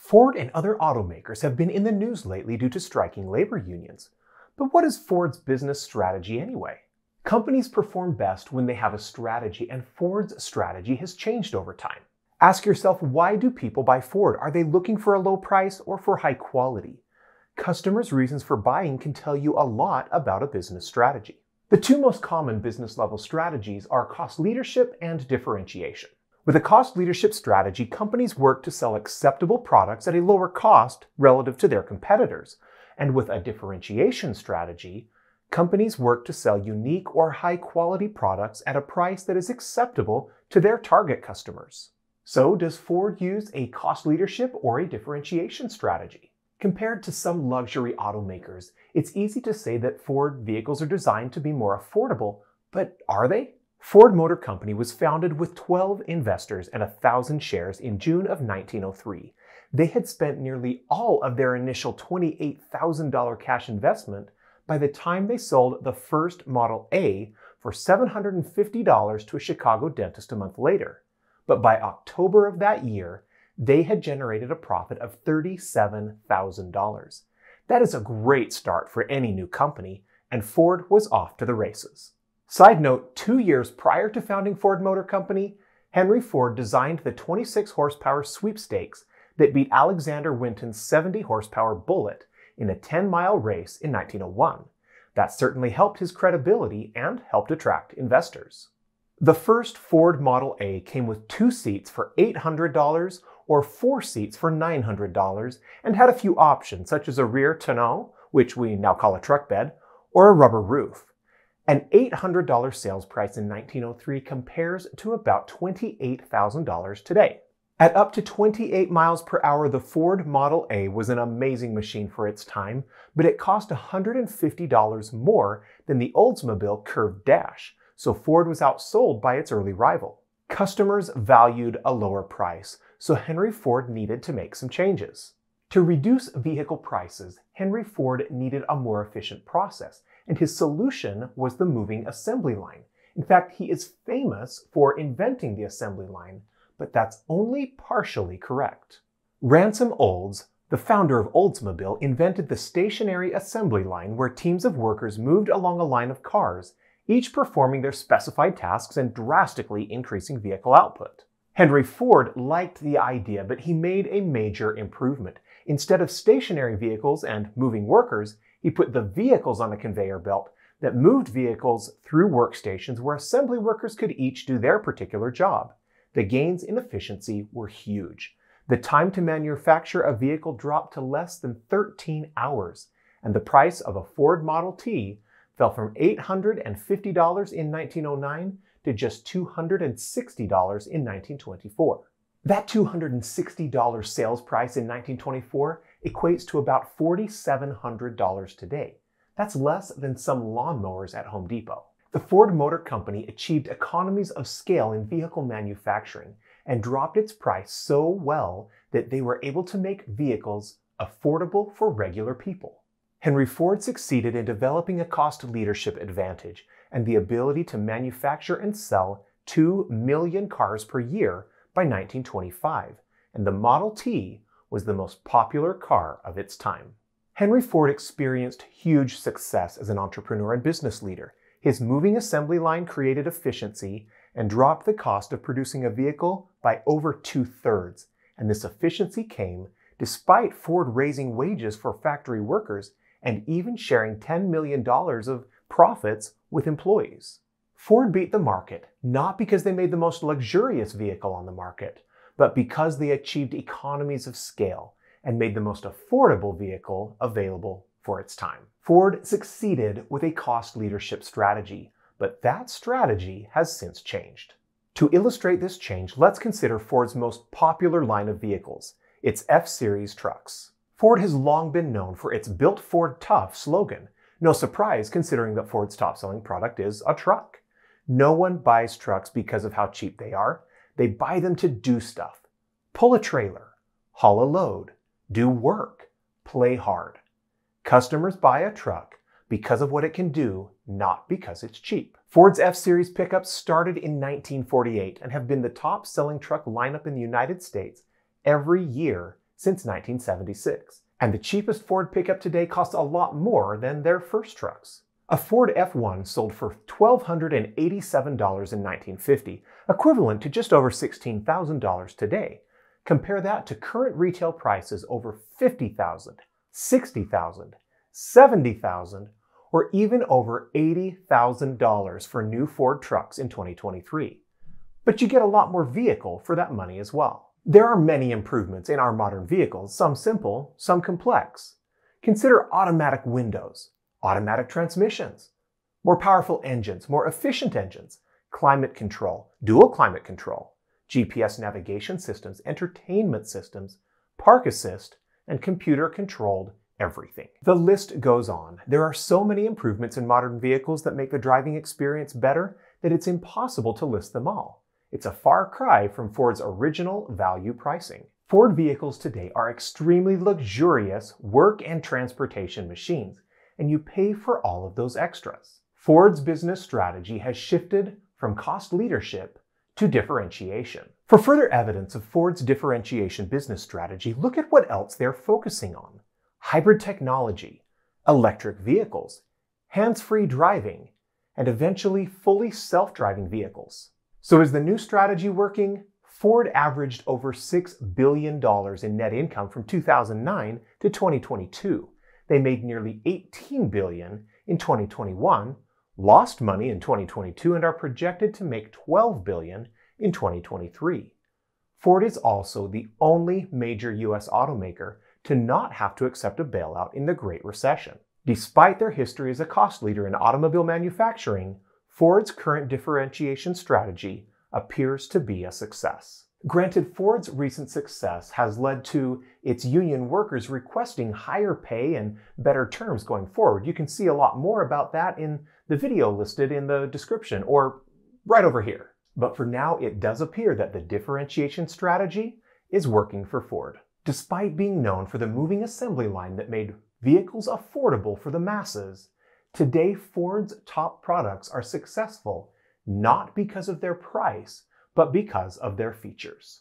Ford and other automakers have been in the news lately due to striking labor unions. But what is Ford's business strategy anyway? Companies perform best when they have a strategy, and Ford's strategy has changed over time. Ask yourself, why do people buy Ford? Are they looking for a low price or for high quality? Customers' reasons for buying can tell you a lot about a business strategy. The two most common business level strategies are cost leadership and differentiation. With a cost leadership strategy, companies work to sell acceptable products at a lower cost relative to their competitors. And with a differentiation strategy, companies work to sell unique or high-quality products at a price that is acceptable to their target customers. So, does Ford use a cost leadership or a differentiation strategy? Compared to some luxury automakers, it's easy to say that Ford vehicles are designed to be more affordable, but are they? Ford Motor Company was founded with 12 investors and 1,000 shares in June of 1903. They had spent nearly all of their initial $28,000 cash investment by the time they sold the first Model A for $750 to a Chicago dentist a month later. But by October of that year, they had generated a profit of $37,000. That is a great start for any new company, and Ford was off to the races. Side note, 2 years prior to founding Ford Motor Company, Henry Ford designed the 26 horsepower sweepstakes that beat Alexander Winton's 70 horsepower Bullitt in a 10-mile race in 1901. That certainly helped his credibility and helped attract investors. The first Ford Model A came with 2 seats for $800 or 4 seats for $900 and had a few options such as a rear tonneau, which we now call a truck bed, or a rubber roof. An $800 sales price in 1903 compares to about $28,000 today. At up to 28 miles per hour, the Ford Model A was an amazing machine for its time, but it cost $150 more than the Oldsmobile Curved Dash, so Ford was outsold by its early rival. Customers valued a lower price, so Henry Ford needed to make some changes. To reduce vehicle prices, Henry Ford needed a more efficient process, and his solution was the moving assembly line. In fact, he is famous for inventing the assembly line, but that's only partially correct. Ransom Olds, the founder of Oldsmobile, invented the stationary assembly line where teams of workers moved along a line of cars, each performing their specified tasks and drastically increasing vehicle output. Henry Ford liked the idea, but he made a major improvement. Instead of stationary vehicles and moving workers, he put the vehicles on a conveyor belt that moved vehicles through workstations where assembly workers could each do their particular job. The gains in efficiency were huge. The time to manufacture a vehicle dropped to less than 13 hours, and the price of a Ford Model T fell from $850 in 1909 to just $260 in 1924. That $260 sales price in 1924 equates to about $4,700 today. That's less than some lawnmowers at Home Depot. The Ford Motor Company achieved economies of scale in vehicle manufacturing and dropped its price so well that they were able to make vehicles affordable for regular people. Henry Ford succeeded in developing a cost leadership advantage and the ability to manufacture and sell 2 million cars per year by 1925, and the Model T was the most popular car of its time. Henry Ford experienced huge success as an entrepreneur and business leader. His moving assembly line created efficiency and dropped the cost of producing a vehicle by over 2/3, and this efficiency came despite Ford raising wages for factory workers and even sharing $10 million of profits with employees. Ford beat the market not because they made the most luxurious vehicle on the market, but because they achieved economies of scale and made the most affordable vehicle available for its time. Ford succeeded with a cost leadership strategy, but that strategy has since changed. To illustrate this change, let's consider Ford's most popular line of vehicles, its F-Series trucks. Ford has long been known for its "Built Ford Tough" slogan. No surprise considering that Ford's top-selling product is a truck. No one buys trucks because of how cheap they are. They buy them to do stuff. Pull a trailer, haul a load, do work, play hard. Customers buy a truck because of what it can do, not because it's cheap. Ford's F-Series pickups started in 1948 and have been the top-selling truck lineup in the United States every year since 1976. And the cheapest Ford pickup today costs a lot more than their first trucks. A Ford F1 sold for $1,287 in 1950, equivalent to just over $16,000 today. Compare that to current retail prices over $50,000, $60,000, $70,000, or even over $80,000 for new Ford trucks in 2023. But you get a lot more vehicle for that money as well. There are many improvements in our modern vehicles, some simple, some complex. Consider automatic windows, automatic transmissions, more powerful engines, more efficient engines, climate control, dual climate control, GPS navigation systems, entertainment systems, park assist, and computer-controlled everything. The list goes on. There are so many improvements in modern vehicles that make the driving experience better that it's impossible to list them all. It's a far cry from Ford's original value pricing. Ford vehicles today are extremely luxurious work and transportation machines, and you pay for all of those extras. Ford's business strategy has shifted from cost leadership to differentiation. For further evidence of Ford's differentiation business strategy, look at what else they're focusing on. Hybrid technology, electric vehicles, hands-free driving, and eventually fully self-driving vehicles. So is the new strategy working? Ford averaged over $6 billion in net income from 2009 to 2022. They made nearly $18 billion in 2021, lost money in 2022, and are projected to make $12 billion in 2023. Ford is also the only major U.S. automaker to not have to accept a bailout in the Great Recession. Despite their history as a cost leader in automobile manufacturing, Ford's current differentiation strategy appears to be a success. Granted, Ford's recent success has led to its union workers requesting higher pay and better terms going forward. You can see a lot more about that in the video listed in the description or right over here. But for now, it does appear that the differentiation strategy is working for Ford. Despite being known for the moving assembly line that made vehicles affordable for the masses, today Ford's top products are successful not because of their price, but because of their features.